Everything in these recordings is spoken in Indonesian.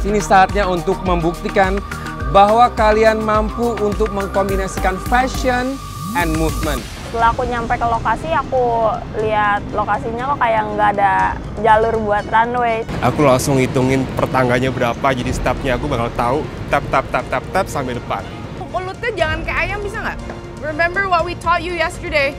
Kini saatnya untuk membuktikan bahwa kalian mampu untuk mengkombinasikan fashion and movement. Setelah aku nyampe ke lokasi, aku lihat lokasinya kok kayak nggak ada jalur buat runway. Aku langsung ngitungin pertangganya berapa, jadi stepnya aku bakal tahu tap sampai depan. Mulutnya jangan kayak ayam, bisa nggak? Remember what we taught you yesterday?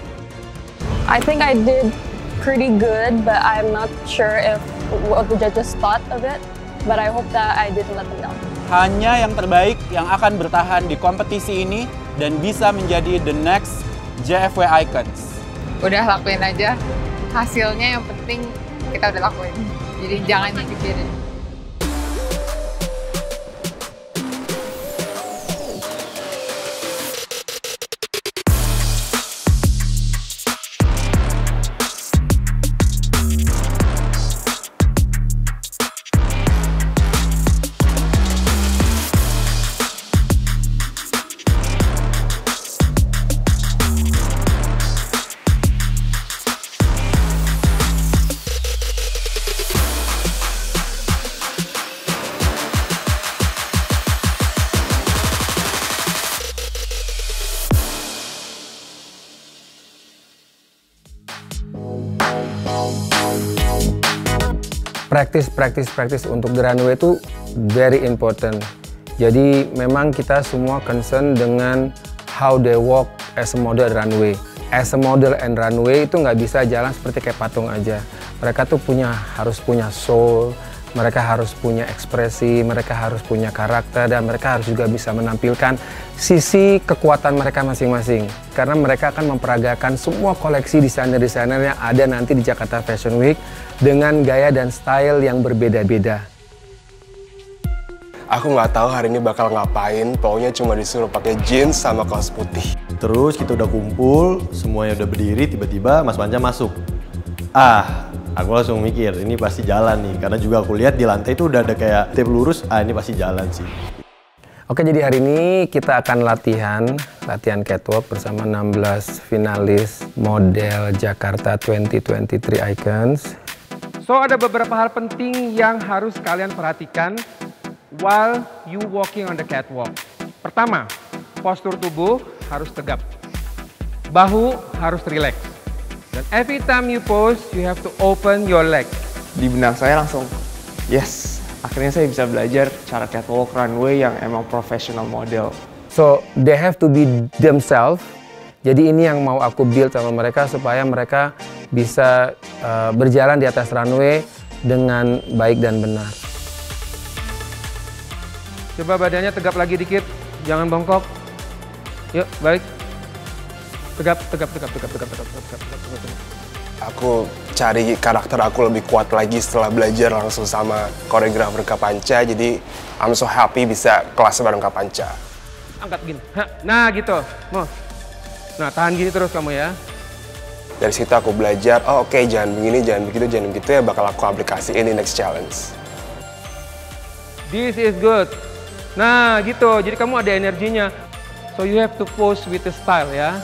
I think I did pretty good, but I'm not sure if what the judges thought of it. But I hope that I didn't let them down. Hanya yang terbaik yang akan bertahan di kompetisi ini dan bisa menjadi the next JFW Icons. Udah lakuin aja, hasilnya yang penting kita udah lakuin. Jadi jangan dipikirin. Practice untuk the runway itu very important. Jadi memang kita semua concern dengan how they walk as a model runway. As a model and runway itu nggak bisa jalan seperti kayak patung aja. Mereka tuh harus punya soul, mereka harus punya ekspresi, mereka harus punya karakter, dan mereka harus juga bisa menampilkan sisi kekuatan mereka masing-masing. Karena mereka akan memperagakan semua koleksi desainer-desainer yang ada nanti di Jakarta Fashion Week dengan gaya dan style yang berbeda-beda. Aku nggak tahu hari ini bakal ngapain, pokoknya cuma disuruh pakai jeans sama kaos putih. Terus kita udah kumpul, semuanya udah berdiri, tiba-tiba Mas Panca masuk. Aku langsung mikir, ini pasti jalan nih, karena juga aku lihat di lantai itu udah ada kayak tape lurus, ini pasti jalan sih. Oke, jadi hari ini kita akan latihan catwalk bersama 16 finalis model Jakarta 2023 Icons. So, ada beberapa hal penting yang harus kalian perhatikan while you walking on the catwalk. Pertama, postur tubuh harus tegap. Bahu harus rileks. Dan every time you pose, you have to open your leg. Di benak saya langsung, yes, akhirnya saya bisa belajar cara catwalk runway yang emang professional model. So, they have to be themselves. Jadi ini yang mau aku build sama mereka supaya mereka bisa berjalan di atas runway dengan baik dan benar. Coba badannya tegap lagi dikit, jangan bongkok. Yuk, balik. Tegap. Aku cari karakter aku lebih kuat lagi setelah belajar langsung sama koreografer Kak Panca, jadi I'm so happy bisa kelas bareng Kak Panca. Angkat gini, nah gitu, mau. Nah, tahan gini terus kamu ya. Dari situ aku belajar, oh oke, jangan begini, jangan begitu ya, bakal aku aplikasiin di next challenge. This is good. Nah, gitu, jadi kamu ada energinya. So you have to pose with the style ya.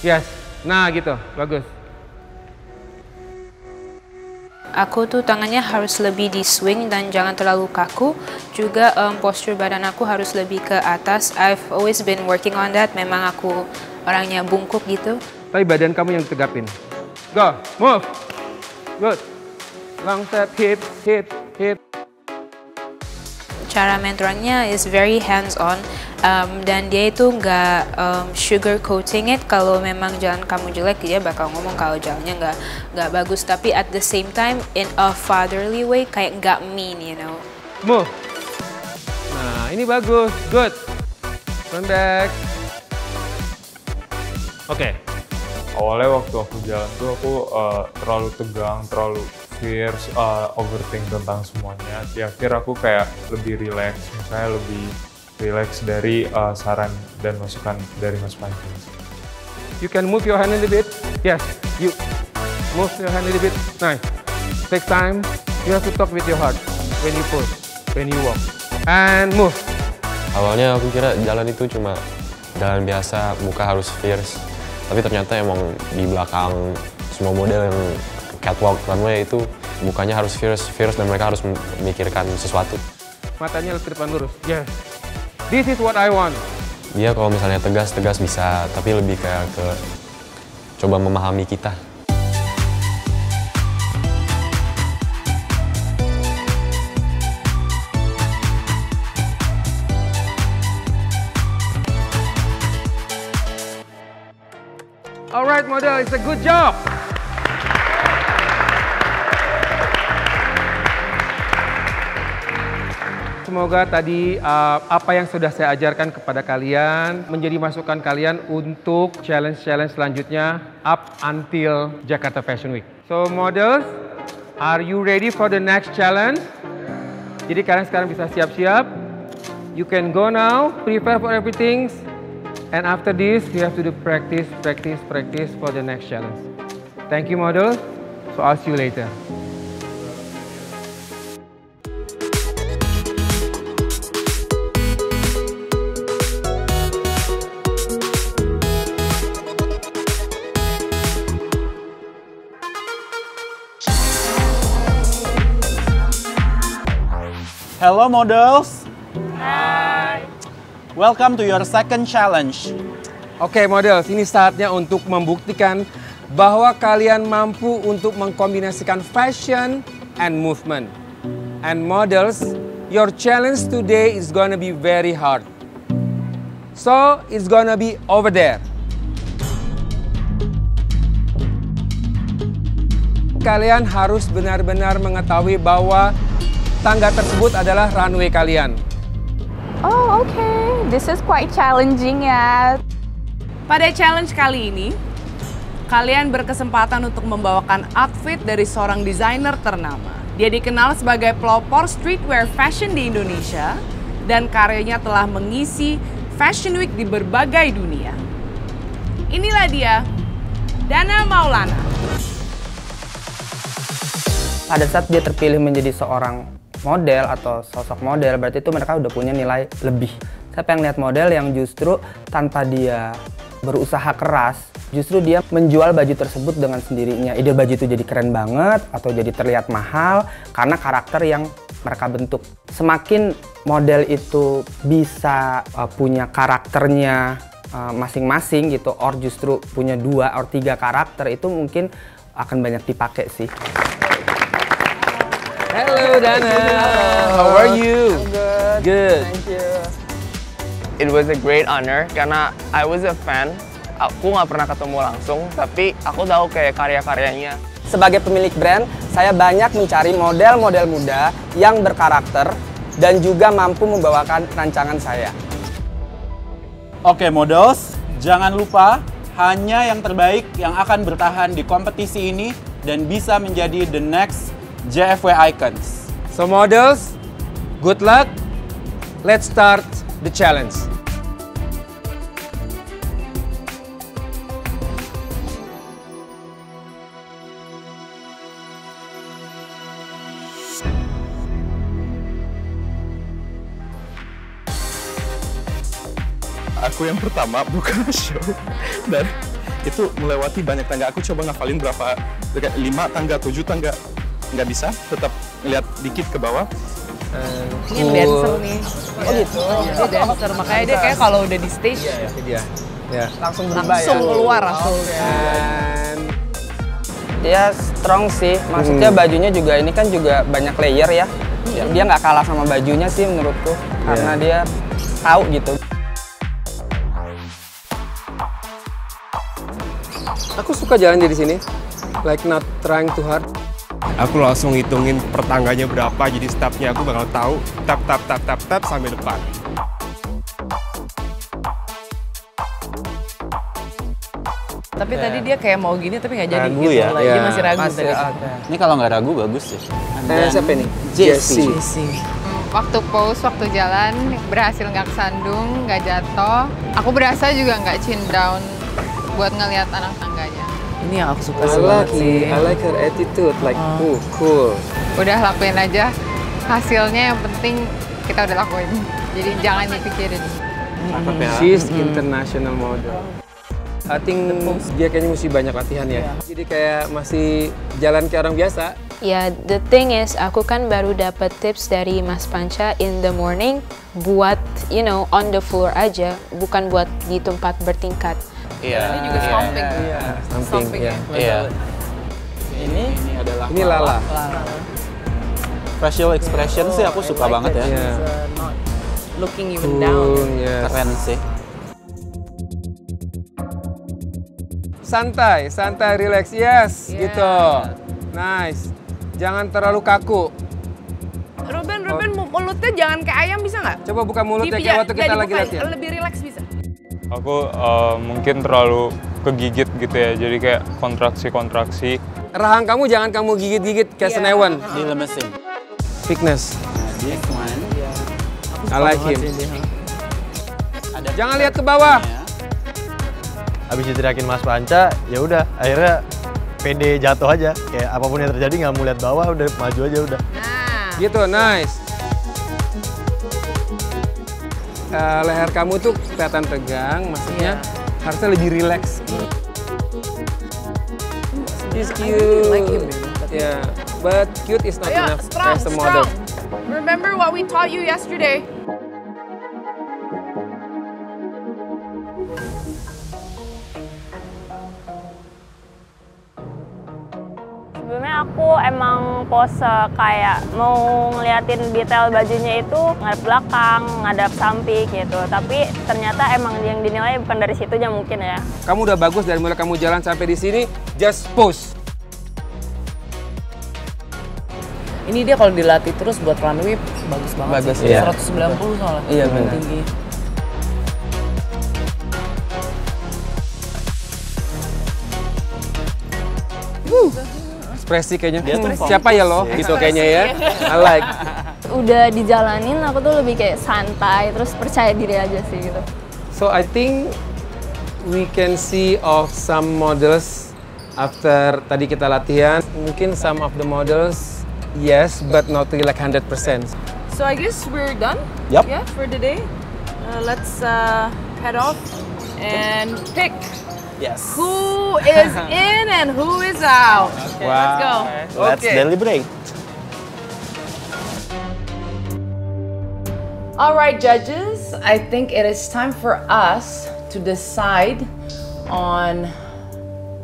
Yes, nah gitu, bagus. Aku tuh tangannya harus lebih di swing dan jangan terlalu kaku. Juga postur badan aku harus lebih ke atas. I've always been working on that. Memang aku orangnya bungkuk gitu. Tapi badan kamu yang tegapin. Go, move. Good. Long step, hip. Cara mentornya is very hands-on. Dan dia itu nggak sugar coating it. Kalau memang jalan kamu jelek, dia bakal ngomong kalau jalannya nggak bagus. Tapi at the same time, in a fatherly way, kayak nggak mean, you know. Move. Nah, ini bagus. Good. Turn back. Oke. Awalnya waktu aku jalan tuh aku terlalu tegang, terlalu fierce, overthink tentang semuanya. Di akhir aku kayak lebih relax, misalnya lebih relax dari saran dan masukan dari Mas Panca. You can move your hand a little bit. Yes, you move your hand a little bit. Nice. Take time. You have to talk with your heart when you pose, when you walk, and move. Awalnya aku kira jalan itu cuma jalan biasa, muka harus fierce. Tapi ternyata emang di belakang semua model yang catwalk runway itu mukanya harus fierce dan mereka harus memikirkan sesuatu. Matanya ke depan lurus. Yes. This is what I want. Dia kalau misalnya tegas bisa, tapi lebih kayak ke coba memahami kita. Alright model, it's a good job. Semoga tadi apa yang sudah saya ajarkan kepada kalian menjadi masukan kalian untuk challenge-challenge selanjutnya up until Jakarta Fashion Week. So models, are you ready for the next challenge? Jadi kalian sekarang bisa siap-siap. You can go now, prepare for everything. And after this, you have to do practice for the next challenge. Thank you, model. So I'll see you later. Hello models. Hi. Welcome to your second challenge. Oke models, ini saatnya untuk membuktikan bahwa kalian mampu untuk mengkombinasikan fashion and movement. And models, your challenge today is gonna be very hard. So, it's gonna be over there. Kalian harus benar-benar mengetahui bahwa tangga tersebut adalah runway kalian. Oh, okay. This is quite challenging ya. Pada challenge kali ini, kalian berkesempatan untuk membawakan outfit dari seorang desainer ternama. Dia dikenal sebagai pelopor streetwear fashion di Indonesia dan karyanya telah mengisi Fashion Week di berbagai dunia. Inilah dia, Dana Maulana. Pada saat dia terpilih menjadi seorang model atau sosok model, berarti itu mereka udah punya nilai lebih. Saya pengen lihat model yang justru tanpa dia berusaha keras, justru dia menjual baju tersebut dengan sendirinya. Ide baju itu jadi keren banget atau jadi terlihat mahal karena karakter yang mereka bentuk. Semakin model itu bisa punya karakternya masing-masing gitu, or justru punya 2 or 3 karakter, itu mungkin akan banyak dipakai sih. Hello Dana, how are you? I'm good. Good. Thank you. It was a great honor karena I was a fan. Aku nggak pernah ketemu langsung, tapi aku tahu kayak karya-karyanya. Sebagai pemilik brand, saya banyak mencari model-model muda yang berkarakter dan juga mampu membawakan rancangan saya. Oke models, jangan lupa hanya yang terbaik yang akan bertahan di kompetisi ini dan bisa menjadi the next JFW Icons. So models, good luck. Let's start the challenge. Aku yang pertama buka show dan itu melewati banyak tangga. Aku coba ngafalin berapa, 5 tangga, 7 tangga. Nggak bisa, tetap ngeliat dikit ke bawah. Ini dancer nih. Oh gitu? Dia dancer, makanya dia kayak kalau udah di stage langsung keluar langsung. Dia strong sih, maksudnya bajunya juga ini kan juga banyak layer ya. Dia nggak kalah sama bajunya sih menurutku, karena dia tahu gitu. Aku suka jalan di sini, like not trying too hard. Aku langsung ngitungin per tangganya berapa, jadi stepnya aku bakal tahu tap sampai depan. Tapi tadi dia kayak mau gini tapi nggak jadi Ragu gitu. ya? Dia masih ragu tadi. Ini kalau nggak ragu bagus sih. Siapa nih? Jessie. Waktu pose, waktu jalan, berhasil nggak kesandung, nggak jatuh. Aku berasa juga nggak chin down buat ngelihat anak tangganya. Ini yang aku suka banget sih. I like her attitude, like cool. Udah lakuin aja. Hasilnya yang penting kita udah lakuin. Jadi jangan dipikirin. She's international model. I think dia kayaknya mesti banyak latihan ya. Jadi kayak masih jalan kayak orang biasa. Ya, the thing is, aku kan baru dapat tips dari Mas Panca in the morning buat, you know, on the floor aja, bukan buat di tempat bertingkat. Ini juga stomping. Stomping, ya. Iya. Ini adalah Ini Lala. facial expression sih aku suka banget ya. Yeah. Looking even down. Yes. Keren sih. Santai, relax, yes, gitu. Nice. Jangan terlalu kaku. Ruben, mulutnya jangan kayak ayam bisa nggak? Coba buka mulutnya kayak waktu kita lagi latihan. Lebih relax bisa. Aku mungkin terlalu kegigit gitu ya, jadi kayak kontraksi-kontraksi. Rahang kamu jangan kamu gigit-gigit kayak senewan. Dilemesin. Thickness. This one. I like him. Jangan lihat ke bawah. Habis diterakin Mas Panca, ya udah akhirnya pede jatuh aja. Kayak apapun yang terjadi nggak mau lihat bawah, udah maju aja udah. Gitu, nice. Leher kamu tuh kelihatan tegang, maksudnya harusnya lebih relax. He's cute. Like him, Yeah, but cute is not enough strong, as a model. Remember what we taught you yesterday. Sebelumnya aku emang pose kayak mau ngeliatin detail bajunya itu ngadep belakang, ngadep samping gitu. Tapi ternyata emang yang dinilai bukan dari situnya mungkin ya. Kamu udah bagus dari mulai kamu jalan sampai di sini, just pose. Ini dia kalau dilatih terus buat runway bagus banget. Bagus, sih. iya. 190 soalnya. Iya, benar. Tinggi. Ekspresi kayaknya. Dia tuh Siapa ya lo? Gitu kayaknya ya. I like. Udah dijalanin aku tuh lebih kayak santai, terus percaya diri aja sih gitu. So I think we can see of some models after tadi kita latihan. Mungkin some of the models yes, but not really like 100%. So I guess we're done. Yep. Yeah, for the day. Let's head off and pick. Yes. Who is in and who is out? Okay, let's go. Let's deliberate. All right, judges. I think it is time for us to decide on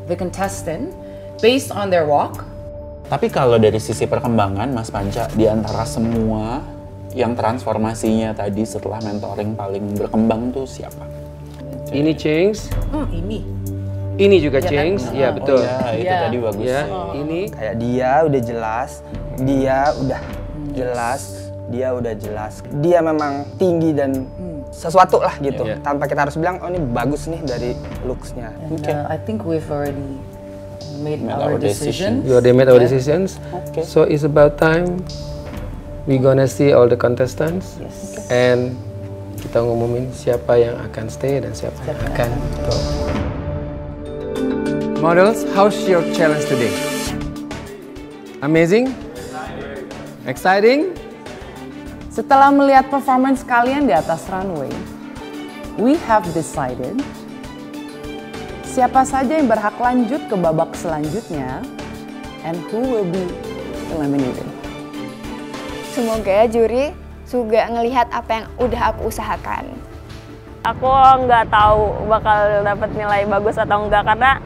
the contestant based on their walk. Tapi kalau dari sisi perkembangan, Mas Panca, di antara semua yang transformasinya tadi setelah mentoring paling berkembang tuh siapa? Ini Chings. Ini juga Chings. Iya, betul. Oh ya, itu tadi bagus. Ya, sih. ini Kayak dia udah jelas, dia udah jelas, dia udah jelas. Dia memang tinggi dan sesuatu lah gitu. Tanpa kita harus bilang, oh ini bagus nih dari looks-nya. I think we've already made our decision. You already made our decisions. Okay. So it's about time we gonna see all the contestants. And kita ngumumin siapa yang akan stay dan siapa yang akan go. Models, how's your challenge today? Amazing? Exciting? Setelah melihat performance kalian di atas runway, we have decided siapa saja yang berhak lanjut ke babak selanjutnya and who will be eliminated. Semoga juri juga ngelihat apa yang udah aku usahakan. Aku nggak tahu bakal dapat nilai bagus atau enggak karena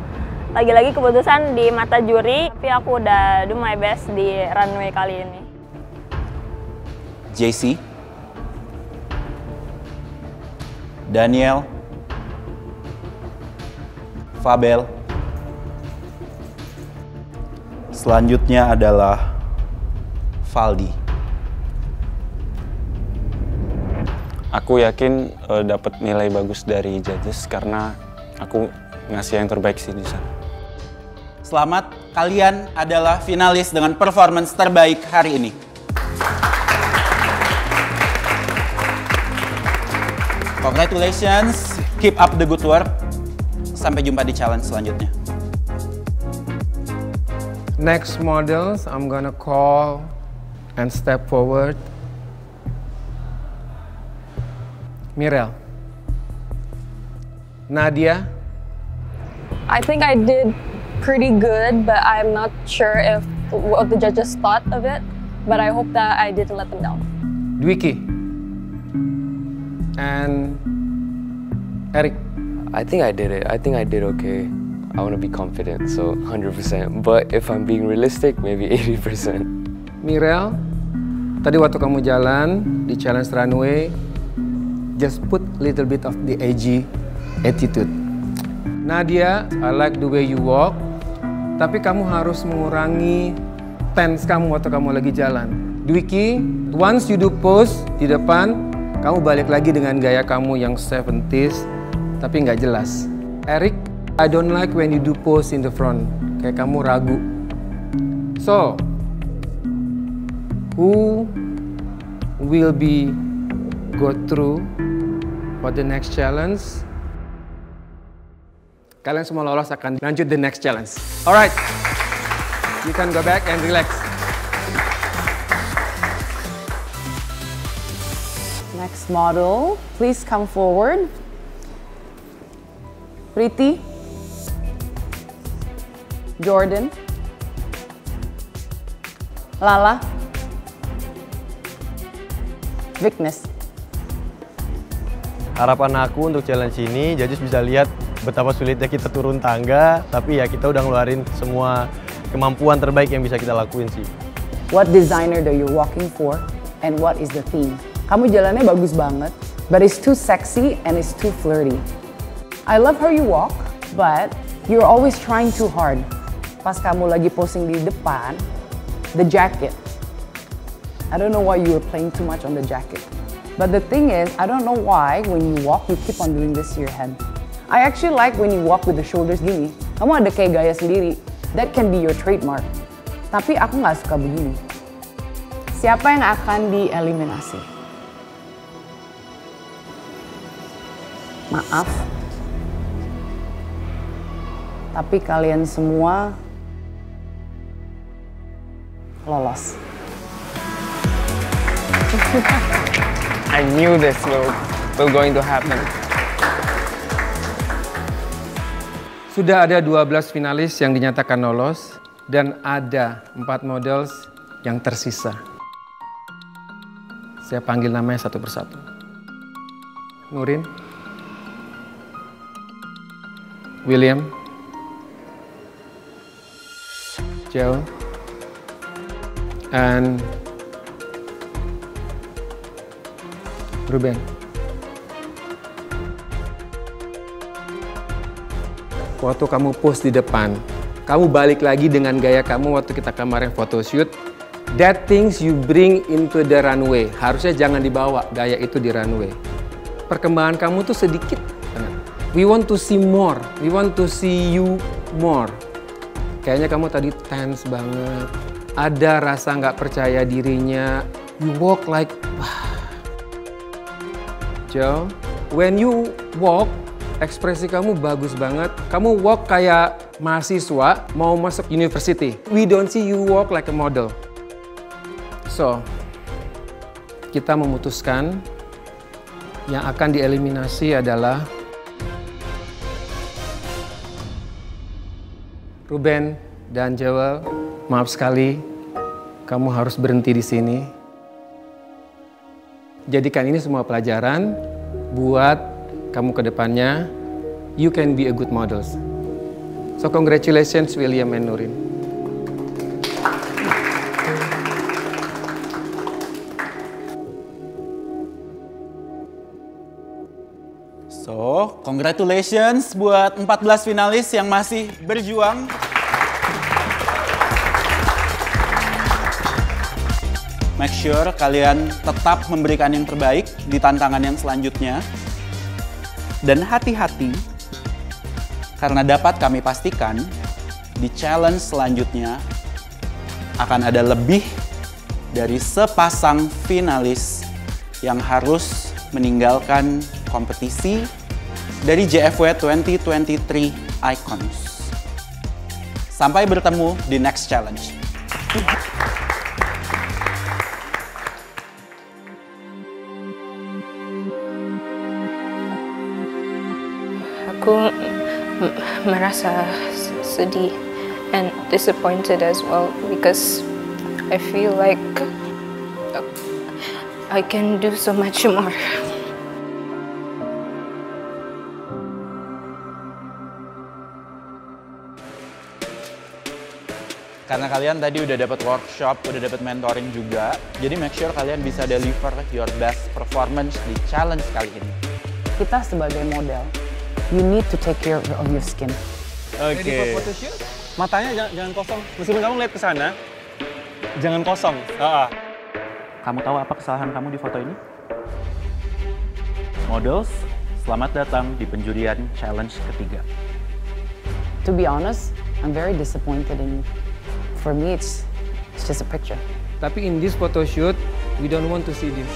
lagi-lagi keputusan di mata juri, tapi aku udah do my best di runway kali ini. JC, Daniel, Fabel. Selanjutnya adalah Valdi. Aku yakin dapat nilai bagus dari judges karena aku ngasih yang terbaik sih di sana. Selamat, kalian adalah finalis dengan performance terbaik hari ini. Congratulations, keep up the good work. Sampai jumpa di challenge selanjutnya. Next models, I'm gonna call and step forward. Mirel, Nadia. I think I did pretty good, but I'm not sure if what the judges thought of it, but I hope that I didn't let them down. Dwiki and Eric. I think I did it. I think I did okay. I want to be confident, so 100%. But if I'm being realistic, maybe 80%. Mirel, tadi waktu kamu jalan di challenge runway, just put little bit of the edgy attitude. Nadia, I like the way you walk, tapi kamu harus mengurangi tense kamu waktu kamu lagi jalan. Dwiki, once you do pose di depan, kamu balik lagi dengan gaya kamu yang 70s, tapi nggak jelas. Eric, I don't like when you do pose in the front, kayak kamu ragu. So, who will be go through for the next challenge? Kalian semua lolos akan lanjut the next challenge. Alright, you can go back and relax. Next model, please come forward. Priti, Jordan, Lala, Vignes. Harapan aku untuk challenge ini, judges bisa lihat betapa sulitnya kita turun tangga, tapi ya kita udah ngeluarin semua kemampuan terbaik yang bisa kita lakuin sih. What designer are you walking for and what is the theme? Kamu jalannya bagus banget, but it's too sexy and it's too flirty. I love how you walk, but you're always trying too hard. Pas kamu lagi posing di depan, the jacket. I don't know why you were playing too much on the jacket. But the thing is, I don't know why when you walk, you keep on doing this to your head. I actually like when you walk with the shoulders gini. Kamu ada kayak gaya sendiri. That can be your trademark. Tapi aku nggak suka begini. Siapa yang akan dieliminasi? Maaf. Tapi kalian semua lolos. I knew this will going to happen. Sudah ada 12 finalis yang dinyatakan lolos dan ada 4 models yang tersisa. Saya panggil namanya satu persatu. Nurin, William, Joe, and Ruben. Waktu kamu pose di depan, kamu balik lagi dengan gaya kamu waktu kita kemarin photoshoot. That things you bring into the runway. Harusnya jangan dibawa gaya itu di runway. Perkembangan kamu tuh sedikit banget. We want to see more. We want to see you more. Kayaknya kamu tadi tense banget. Ada rasa nggak percaya dirinya. You walk like... Joe, when you walk, ekspresi kamu bagus banget. Kamu walk kayak mahasiswa mau masuk university. We don't see you walk like a model. So, kita memutuskan yang akan dieliminasi adalah Ruben dan Joel. Maaf sekali, kamu harus berhenti di sini. Jadikan ini semua pelajaran buat kamu ke depannya. You can be a good models. So congratulations William and Nurin. So, congratulations buat 14 finalis yang masih berjuang. Make sure kalian tetap memberikan yang terbaik di tantangan yang selanjutnya. Dan hati-hati, karena dapat kami pastikan di challenge selanjutnya akan ada lebih dari sepasang finalis yang harus meninggalkan kompetisi dari JFW 2023 Icons. Sampai bertemu di next challenge. Aku merasa sedih and disappointed as well because I feel like I can do so much more. Karena kalian tadi udah dapat workshop, udah dapat mentoring juga, jadi make sure kalian bisa deliver your best performance di challenge kali ini. Kita sebagai model, you need to take care of your skin. Oke. Matanya jangan kosong. Meskipun kamu lihat ke sana, jangan kosong. Kamu tahu apa kesalahan kamu di foto ini? Models, selamat datang di penjurian challenge ketiga. To be honest, I'm very disappointed in you. For me, it's just a picture. Tapi in this photo shoot, we don't want to see this.